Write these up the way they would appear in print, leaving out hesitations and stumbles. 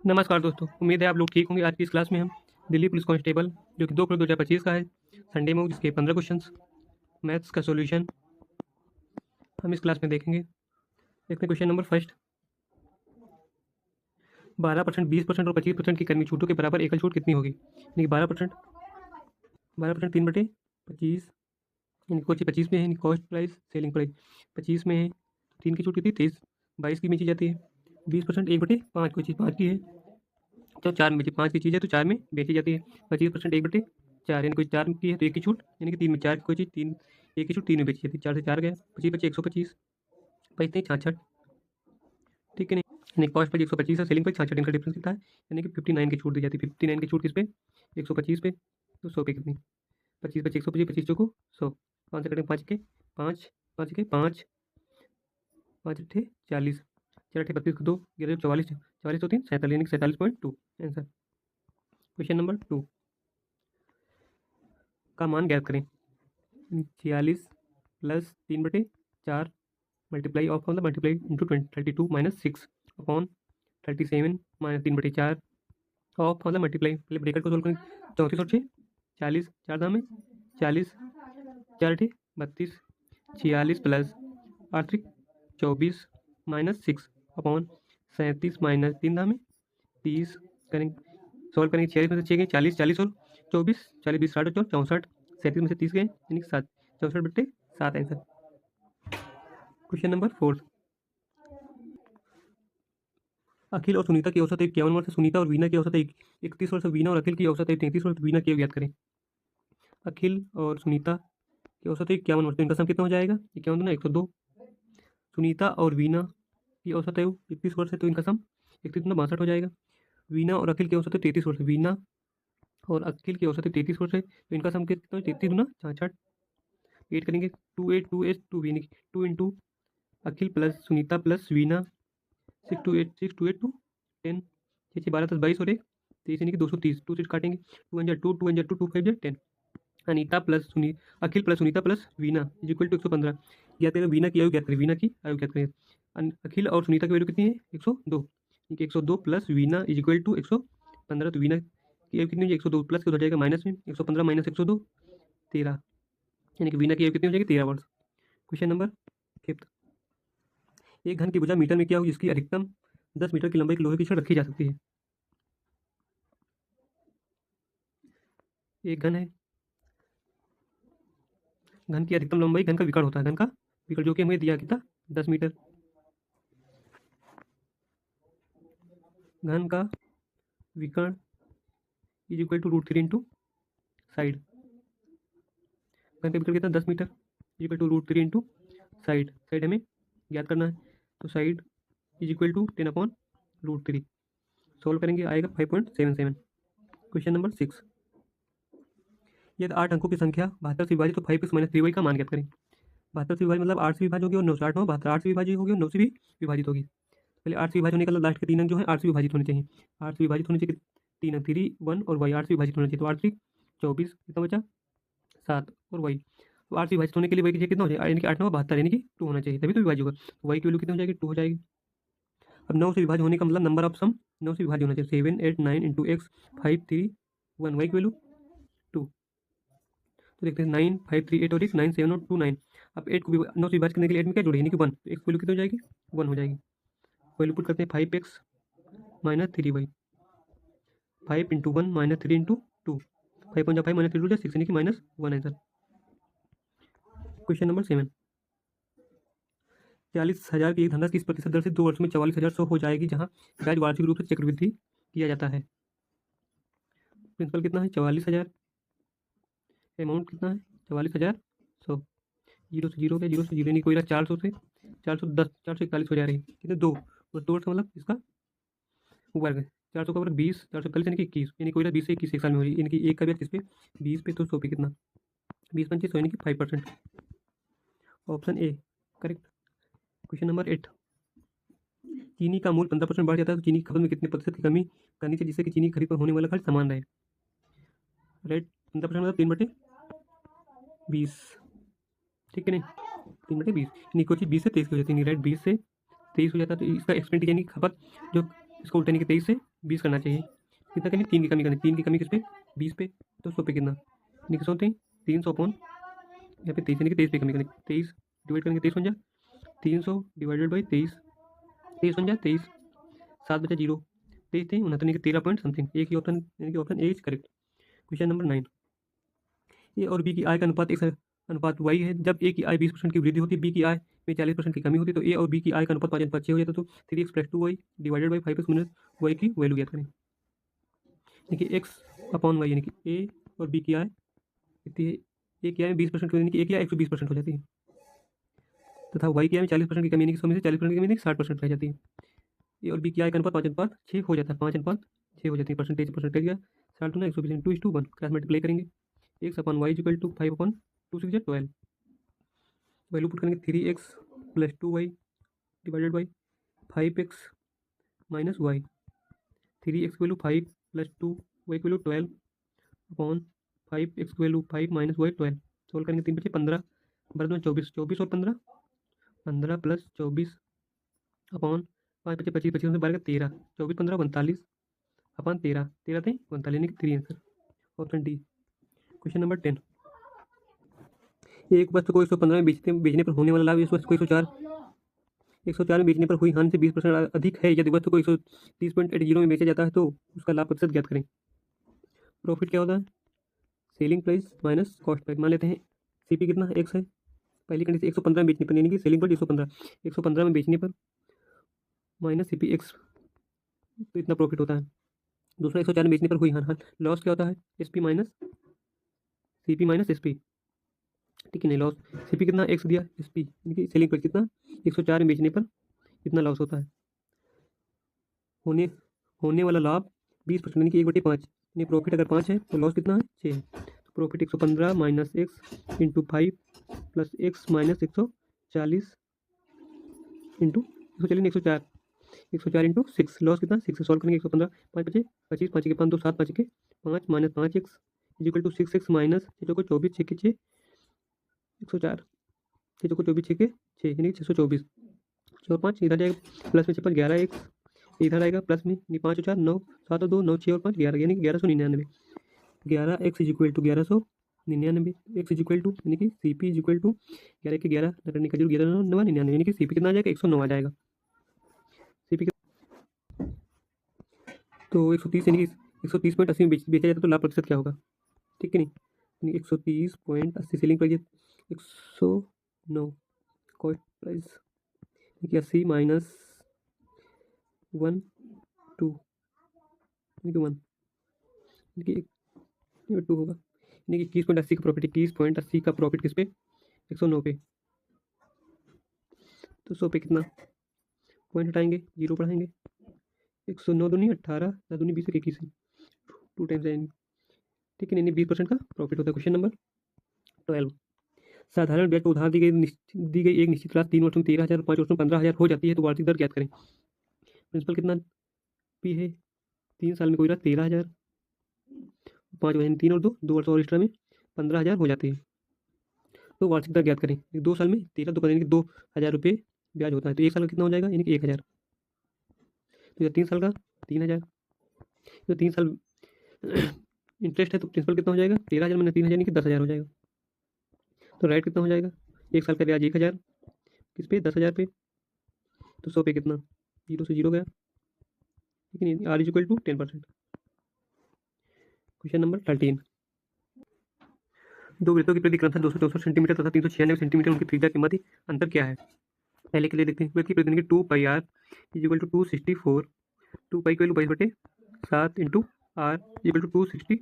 नमस्कार दोस्तों, उम्मीद है आप लोग ठीक होंगे। आज की इस क्लास में हम दिल्ली पुलिस कांस्टेबल जो कि 2 अप्रैल 2025 का है, संडे में, जिसके 15 क्वेश्चंस मैथ्स का सॉल्यूशन हम इस क्लास में देखेंगे। देखते हैं क्वेश्चन नंबर फर्स्ट। 12%, 20% और 25% की कर्मी छूटों के बराबर एकल छूट कितनी होगी? यानी कि 12%, 12% 3/25, यानी कोची 25 में है, यानी कॉस्ट प्राइस सेलिंग प्राइस 25 में है। 3 की छूट कितनी? 23, 22 की बेची जाती है। 20% 1/5, कोई चीज़ 5 की है तो 4 में बेची, 5 की चीज़ है तो 4 में बेची जाती है। 25% 1/4, यानी कोई 4 की है तो 1 की छूट, यानी कि 3 में 4 की कोई चीज़ 3, 1 की छूट 3 में बेची जाती है। 4 से 4 गया, 25 बचे 125, बचते हैं 66। ठीक है नहीं, यानी कॉस्ट प्राइस 125 है, सेलिंग प्राइस 66, इनका डिफरेंस कितना है? यानी कि 59 की छूट दी जाती है। 59 की छूट किस पे? 125 पे, तो 100 पे कितनी? 25 बचे 125, 25 चौको 100, 5 से कटेंगे 5 के 5, 5 के 5, 5 अट्ठे 40, 4 अट्ठे 32 2, 11 44, 44 तो 3 47, यानी कि 47.2 आंसर। क्वेश्चन नंबर 2 का मान ज्ञात करें। 46 प्लस 3/4 मल्टीप्लाई ऑफ मतलब multiply into 32 minus 6 upon 37 minus 3/4 of मतलब मल्टीप्लाई, पहले ब्रेकर को सोल्व करें। 34 और 6 40, 4 दाम में 40, 4 अठे 32, 46 प्लस 8 24 माइनस 6 अपॉन 37 माइनस 3 दाम में 30 करेंगे। सॉल्व करेंगे। 46 में से 6 गए 40, 40 और 24, 40 20 60 और 64, 37 में से 30 गए यानी कि 7, 64/7 आंसर। Question number 4। अखिल और सुनीता की औसत 51 वर्ष है, सुनीता और वीना की औसत 31 वर्ष है, वीना और अखिल की औसत 33 वर्ष, वीना की ज्ञात करें। अखिल और सुनीता की औसत 51 वर्ष, तो इनका सम कितना हो जाएगा? 51 दूना 102। सुनीता और वीना की औसत है 31 वर्ष है, तो इनका सम 31 दूना 62 हो जाएगा। वीना और अखिल की औसत 33 वर्ष, वीना और अखिल की औसत 33 वर्ष है, तो इनका सम कितना? 33 दूना 66। 8 करेंगे, 2 वीना, 2 इंटू अखिल प्लस सुनीता प्लस वीना, 6 2 8 10, 6 6 12 10 22 और 1 23, यानी कि 230। 2 से काटेंगे, 2 1 2, 2 1 2, 2 5 10। Anita plus Akhil plus Sunita plus Veena is equal to 115। ज्ञात करें वीना की आयु, ज्ञात करें वीना की आयु, ज्ञात करें। अखिल और सुनीता की वैल्यू कितनी है? 102, 102 plus Veena is equal to 115। तो वीना की आयु कितनी हो जाएगी? 102 प्लस के हो जाएगा माइनस में, 115 माइनस 102 13, यानी कि वीना की आयु कितनी हो जाएगी? 13 वर्ष। Question number 5। एक घन की भुजा मीटर में क्या हो जिसकी अधिकतम 10 मीटर की लंबाई की लोहे की छड़ रखी जा सकती है? एक घन है, घन की अधिकतम लंबाई, घन का विकर्ण होता है, घन का विकर्ण जो कि हमें दिया कितना? 10 मीटर। घन का विकर्ण is equal to √3 into side. घन का विकर्ण कितना? 10 मीटर, is equal to √3 into side. Side हमें ज्ञात करना है, तो side is equal to 10/√3। Solve करेंगे, आएगा 5.77। Question number 6। यदि 8 अंकों की संख्या 72 से विभाजित तो 5x माइनस 3y का मान ज्ञात करें। 72 से विभाजित मतलब 8 से विभाजित होगी और 9 से 8 9 72, 8 से विभाजित होगी और 9 से भी विभाजित होगी। पहले 8 से विभाजित होने का लास्ट के 3 अंक जो है 8 से विभाजित होने चाहिए। 8 से विभाजित होने चाहिए 3 अंक, 3 1 और y 8 से विभाजित होना चाहिए, तो 8 3 24, कितना बचा? 7 और y। तो 8 से विभाजित होने के लिए y की जगह कितना हो जाएगा? यानी कि 8 9 72, यानी कि 2 होना चाहिए, तभी तो विभाजित होगा। तो y की वैल्यू कितनी हो जाएगी? 2 हो जाएगी। अब 9 से विभाजित होने का मतलब नंबर ऑफ सम 9 से विभाजित होना चाहिए। 7 8 9 इंटू एक्स 5 3 1, y की वैल्यू 2। तो देखते हैं 9 5 3 8 और 1 9 7 और 2 9। अब 8 को 9 से विभाजित करने के लिए 8 में क्या जोड़े, यानी कि 1, तो x की वैल्यू कितनी हो जाएगी? 1 हो जाएगी। वैल्यू पुट करते हैं 5x minus 3y, 5 into 1 minus 3 into 2, 5 5 5 minus 3 2 6, यानी कि -1 आंसर। Question number 7। 40,000 की एक धनराशि किस प्रतिशत दर से 2 वर्ष में 44,100 हो जाएगी जहां ब्याज वार्षिक रूप से चक्रवृद्धि किया जाता है? प्रिंसिपल कितना है? 44,000। अमाउंट कितना है? 44,100। जीरो से जीरो गया, जीरो से जीरो, नहीं कोई 400 से 410, 441 हो जा रही है, कितने? 2 और 2 मतलब इसका वर्ग, 400 का वर्ग 20, 441 यानी कि 21, यानी कोई 20 से 21 एक साल में हो रही है, यानी कि एक का ब्याज किस पे? 20 पे, तो 100 पे कितना? 20 पंचे 100, यानी कि 5%। Option A correct. Question number 8। चीनी का मूल्य 15% बढ़ जाता है तो चीनी की खपत में कितने प्रतिशत की कमी करनी चाहिए जिससे कि चीनी की खरीद पर होने वाला खर्च समान रहे? राइट, 15% मतलब 3/20, ठीक है नहीं? 3/20, यानी कोई चीज़ 20 से 23 की हो जाती है, राइट, 20 से 23 हो जाता है, तो इसका एक्सपेंडिचर यानी खपत जो इसको उल्टा यानी कि 23 से 20 करना चाहिए। कितना कमी? 3 की कमी करनी। 3 की कमी किस पे? 20 पे। तो 100 पे कितना? यानी कि 100 300 अपॉन यहाँ पे 23 यानी कि 23 पे कमी करनी। 23 डिवाइड करेंगे 23 बन जा 300 डिवाइडेड बाई 23, 23 बन जा 23, 7 बचा 0, 23 थे 69 यानी कि 13 पॉइंट समथिंग। एक ही ऑप्शन यानी कि option A is correct. Question number 9, ए और बी की आय का अनुपात एक अनुपात वाई है। जब ए की आय 20% की वृद्धि होती है, बी की आय में 40% की कमी होती है, तो ए और बी की आय का अनुपात 5:6 हो जाता है। तो 3x + 2y divided by 5x minus y की वैल्यू ज्ञात करें। देखिए एक्स अपॉन वाई यानी कि ए और बी की आय कितनी है? ए की आय में 20% यानी कि ए की आय 120% हो जाती है, तथा वाई की आय में 40% की कमी यानी कि 100 में से 40% की कमी यानी कि 60% रह जाती है। ए और बी की आय का अनुपात 5:6 हो जाता है, 5:6 हो जाती है। परसेंटेज का 60 ना 120 2:1 क्रॉस मल्टीप्लाई करेंगे। X upon y equal to 5 upon 2 6 12 value put करेंगे 3x + 2y divided by 5x minus Y. 3x की वैल्यू 5 + 2y की वैल्यू 12 अपॉन 5x की वैल्यू 5 माइनस वाई 12। सोल्व करेंगे 3 बचे 15 बर्द में 24 24 और 15 15 + 24 अपॉन 5 बचे 25 25 में 12 13 24 15 42 अपॉन 13 13 थे 42 यानी कि 3 answer option D. Question number 10, एक वस्तु को 115 में बेचने पर होने वाला लाभ इस वस्तु को 104 में बेचने पर हुई हानि से 20% अधिक है। यदि वस्तु को 130.80 में बेचा जाता है तो उसका लाभ प्रतिशत ज्ञात करें। प्रॉफिट क्या होता है? Selling price minus cost price. मान लेते हैं सीपी कितना है? एक्स है। पहली कंडीशन 115 में बेचने पर यानी कि सेलिंग प्राइस 115 में बेचने पर माइनस सीपी एक्स, तो इतना प्रॉफिट होता है। दूसरा 104 में बेचने पर हुई हानि, लॉस क्या होता है? SP minus CP minus SP, ठीक है। नहीं लॉस, सीपी कितना? एक्स दिया, एसपी यानी कि सेलिंग प्राइस कितना? 104 में बेचने पर कितना लॉस होता है। होने वाला लाभ 20% यानी कि 1/5 यानी प्रॉफिट अगर 5 है तो लॉस कितना है? 6 है। तो profit 115 minus x into 5 plus x minus 140 into 104 104 into 6, loss कितना? 6 सॉल्व करेंगे 115 5 बचे 25 5 के 5 2 7 5 के 5 minus 5x equal to 6x minus 6 को 24 6 के 6 104 6 को 24 6 के 6 यानी 624 6 और 5 इधर जाएगा प्लस में 56 11x इधर आएगा प्लस में 5 और 4 9 7 और 2 9 6 और 5 11 यानी कि 1199 11x equal to 1199 x equal to यानी कि सीपी इक्वल टू 11 के 11 करने का 1199 यानी कि सीपी कितना आ जाएगा? 109 आ जाएगा। सीपी तो 130 यानी कि 130.80 में बेचा जाता तो लाभ प्रतिशत क्या होगा? ठीक है नहीं 130.80 सेलिंग प्राइस 109 कॉस्ट प्राइस यानी कि 80 माइनस 1 2 यानी कि 1 यानी कि 2 होगा यानी कि 21.80 का प्रॉफिट 21.80 का प्रॉफिट किस पे? 109 पे। तो 100 पे कितना पॉइंट हटाएंगे? 0 बढ़ाएंगे 109 दूनी 18 ना दूनी 20 21 2 टाइम्स आएंगे, ठीक है नहीं 20% का प्रॉफिट होता है। क्वेश्चन नंबर 12, साधारण ब्याज पर उधार दी गई एक निश्चित राशि 3 वर्षों में 13,000 5 वर्षों में 15,000 हो जाती है तो वार्षिक दर ज्ञात करें। प्रिंसिपल कितना पी है? 3 साल में कोई राशि 13,000 5 वर्ष 3 और 2 वर्ष और एक्स्ट्रा में 15,000 हो जाती है तो वार्षिक दर ज्ञात करें। 2 साल में 13 2 यानी कि 2,000 रुपये ब्याज होता है तो 1 साल का कितना हो जाएगा? यानी कि 1,000। तो 3 साल का 3,000, तो 3 साल इंटरेस्ट है तो प्रिंसिपल कितना हो जाएगा? 13,000 मैंने 3,000 यानी कि 10,000 हो जाएगा। तो राइट कितना हो जाएगा? 1 साल का ब्याज 1,000 किस पे? 10,000 पे। तो 100 पे कितना? 0 से 0 गया, ठीक है R equal to 10%। Question number 13, दो वृत्तों की परिक्रमा 264 सेंटीमीटर तथा 396 सेंटीमीटर उनकी त्रिज्या के मध्य अंतर क्या है? पहले के लिए देखते हैं। वृत्त की परिक्रमा 2 pi are equal to 264 2 pi की value 22/7 into are equal to 264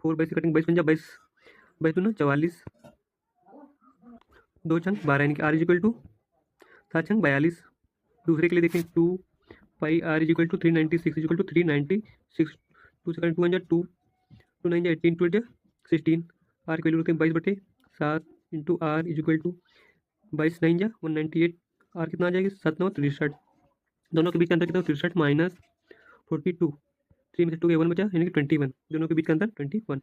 22 cutting 22 पंजा 22 22 दूना 44 2 छंग 12 यानी कि आर इक्वल टू 7 छंग 42। दूसरे के लिए देखें 2 pi are equal to 396 equal to 396 2 second 2 2 2 9 18 2 16 r की वैल्यू रखें 22/7 into are equal to 22 9 198 r कितना आ जाएगी? 7 9 63 दोनों के बीच का अंतर कितना? 63 माइनस 42 3 में से 2 के 1 बचा यानी कि 21 दोनों के बीच का अंतर 21।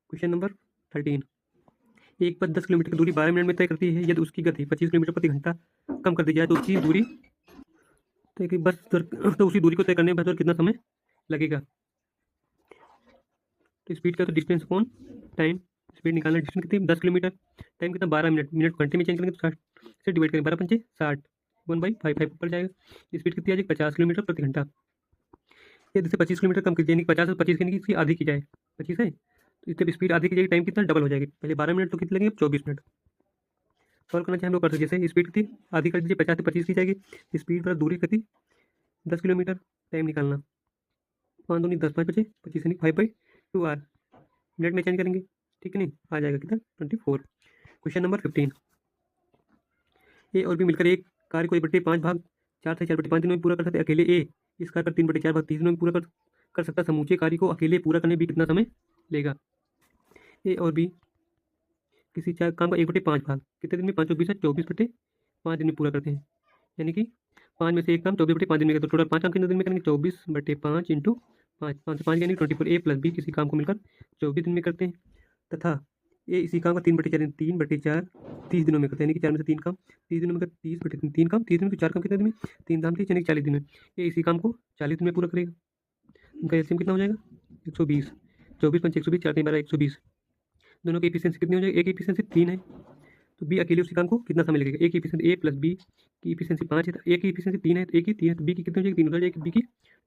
क्वेश्चन नंबर 13, एक बस 10 किलोमीटर की दूरी 12 मिनट में तय करती है। यदि उसकी गति 25 किलोमीटर प्रति घंटा कम कर दी जाए तो उसकी दूरी तो एक बस तो उसी दूरी को तय करने में बस और कितना समय लगेगा। तो स्पीड का तो डिस्टेंस अपॉन टाइम, स्पीड निकालना, डिस्टेंस कितनी 10 किलोमीटर, टाइम कितना 12 मिनट, मिनट घंटे में चेंज करेंगे तो 60 से डिवाइड करेंगे, 12 पंचे 60, 1/5 ऊपर जाएगा। स्पीड कितनी आ जाएगी 50 किलोमीटर प्रति घंटा। ये जैसे 25 किलोमीटर कम कीजिए, 50 और 25 यानी कि इसकी आधी की जाए, 25 है तो इसकी स्पीड आधी की जाएगी, टाइम कितना डबल हो जाएगी, पहले 12 मिनट तो कितने लगेंगे 24 मिनट। सॉल्व करना चाहे हम लोग कर सकते, जैसे स्पीड कितनी आधी कर दीजिए, 50 से 25 की जाएगी, स्पीड पर दूरी कितनी 10 किलोमीटर, टाइम निकालना 5 दूनी 10, 5 बचे 25 यानी 5/2 आर, मिनट में चेंज करेंगे, ठीक है नहीं, आ जाएगा कितना 24। क्वेश्चन नंबर 15, ए और बी मिलकर एक कार्य को 1/5 भाग 4 से 4/5 दिनों में पूरा कर सकते, अकेले ए इस कार्य का 3/4 भाग 30 दिनों में पूरा कर सकता, समूचे कार्य को अकेले पूरा करने में कितना समय लेगा। ए और बी किसी चार काम का 1/5 भाग कितने दिन में 5 20 24/5 दिन में पूरा करते हैं, यानी कि 5 में से एक काम 24/5 दिन में, तो टोटल 5 काम कितने दिन में करेंगे 24/5 इंटू 5, 5 से 5 यानी 24। ए प्लस बी किसी काम को मिलकर 24 दिन में करते हैं, तथा ए इसी काम का 3/4 3/4 30 दिनों में करते हैं, यानी कि 4 में से 3 काम 30 दिनों में करते, 30/3 काम 30 दिनों में, 4 काम कितने दिन में 3 दाम 30 यानी कि 40 दिन में। ए इसी काम को 40 दिन में पूरा करेगा, उनका एलसीएम कितना हो जाएगा 120, 24 पंच 120, 4 3 12 120, दोनों की एफिशिएंसी कितनी हो जाएगी, एक एफिशिएंसी 3 है, तो बी अकेले उसी काम को कितना समय लगेगा, ए की एफिशिएंसी, ए प्लस बी की एफिशिएंसी 5 है, तो ए की एफिशिएंसी 3 है, तो ए की 3 है, तो बी की कितनी हो जाएगी 3 हो जाएगी, बी की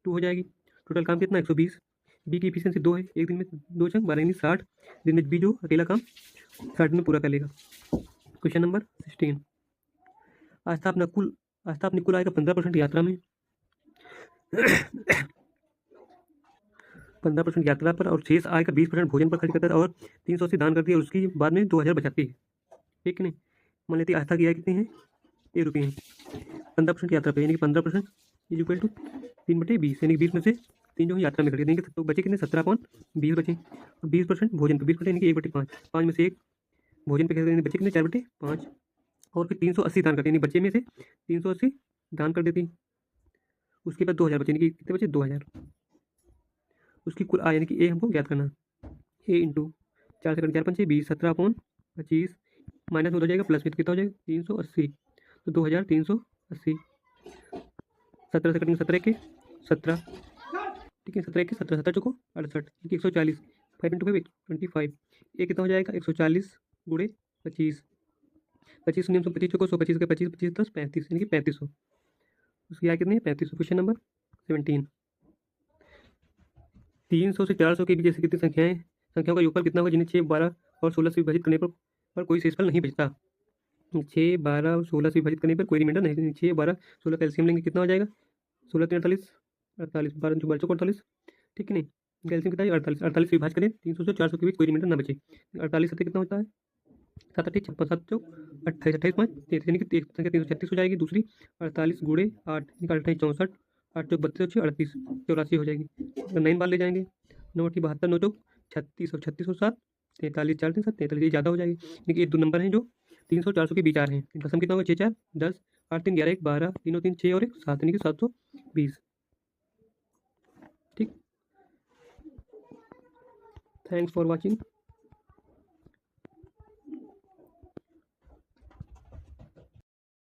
2 हो जाएगी, टोटल काम कितना 120, बी की एफिशिएंसी 2 है, एक दिन में 2 चंग 12 यानी 60 दिन में बी जो अकेला काम 60 दिन में पूरा कर लेगा। क्वेश्चन नंबर 16, आस्था अपनी कुल आय का 15% यात्रा में 15% यात्रा पर और शेष आय का 20% भोजन पर खर्च करता है, और 380 दान करती है, और उसकी बाद में 2000 बचाती है, ठीक है नहीं। मान लेते आस्था की आय कितनी है ₹1 है, 15% यात्रा पे यानी कि 15% इज इक्वल टू 3/20, यानी कि 20 में से 3 जो है यात्रा में कर देंगे, तो बचे कितने 17/20 बचे, और 20% भोजन पे 20% यानी कि 1/5, 5 में से 1 भोजन पे कर बचे कितने 4/5, और फिर 380 दान करते यानी बचे में से 380 दान कर देती, उसके बाद 2000 बचे, यानी कि कितने बचे 2000, उसकी कुल आय यानी कि ए हमको ज्ञात करना, ए इंटू 4 से 4 पंचे 20, 17/25 माइनस में हो जाएगा, प्लस में तो कितना हो जाएगा 380, तो 2380, 17 से कटेंगे 17 के 17, ठीक है 17 के 17, 17 चौको 68, 140, 5 इंटू 5 25, ये कितना हो जाएगा 140 गुणे 25, 25 नियम 25 चौको 100, 25 के 25 25 10 35 यानी कि 3500, उसकी आय कितनी है 3500। क्वेश्चन नंबर 17, 300 से 400 के बीच ऐसी कितनी संख्याओं का योगफल कितना होगा जिन्हें 6, 12 और 16 से विभाजित करने पर कोई शेषफल नहीं बचता। 6, 12 और 16 से विभाजित करने पर कोई रिमाइंडर नहीं, 6, 12, 16 का एलसीएम लेंगे कितना हो जाएगा 16 3 48, 48 12 12 48, ठीक है नहीं, इनका एलसीएम कितना है 48, 48 से विभाजित करें 300 से 400 के बीच कोई रिमाइंडर ना बचे, 48 से कितना होता है 7 8 56 7 चौक 28, 28 5 33 यानी कि एक संख्या 336 हो जाएगी, दूसरी 48 गुणे 8 28 64, 8 चौक 32 38 84 हो जाएगी, अगर 9 बार ले जाएंगे 9 8 72 9 चौक 36 और 36 और 7 43 4 3 7 43, ये ज़्यादा हो जाएगी, लेकिन एक दो नंबर हैं जो 300 400 के बीच आ रहे हैं, इनका सम कितना होगा 6 4 10 8 3 11 1 12 3 3 6 और 1 7 यानी कि 720, ठीक। Thanks for watching.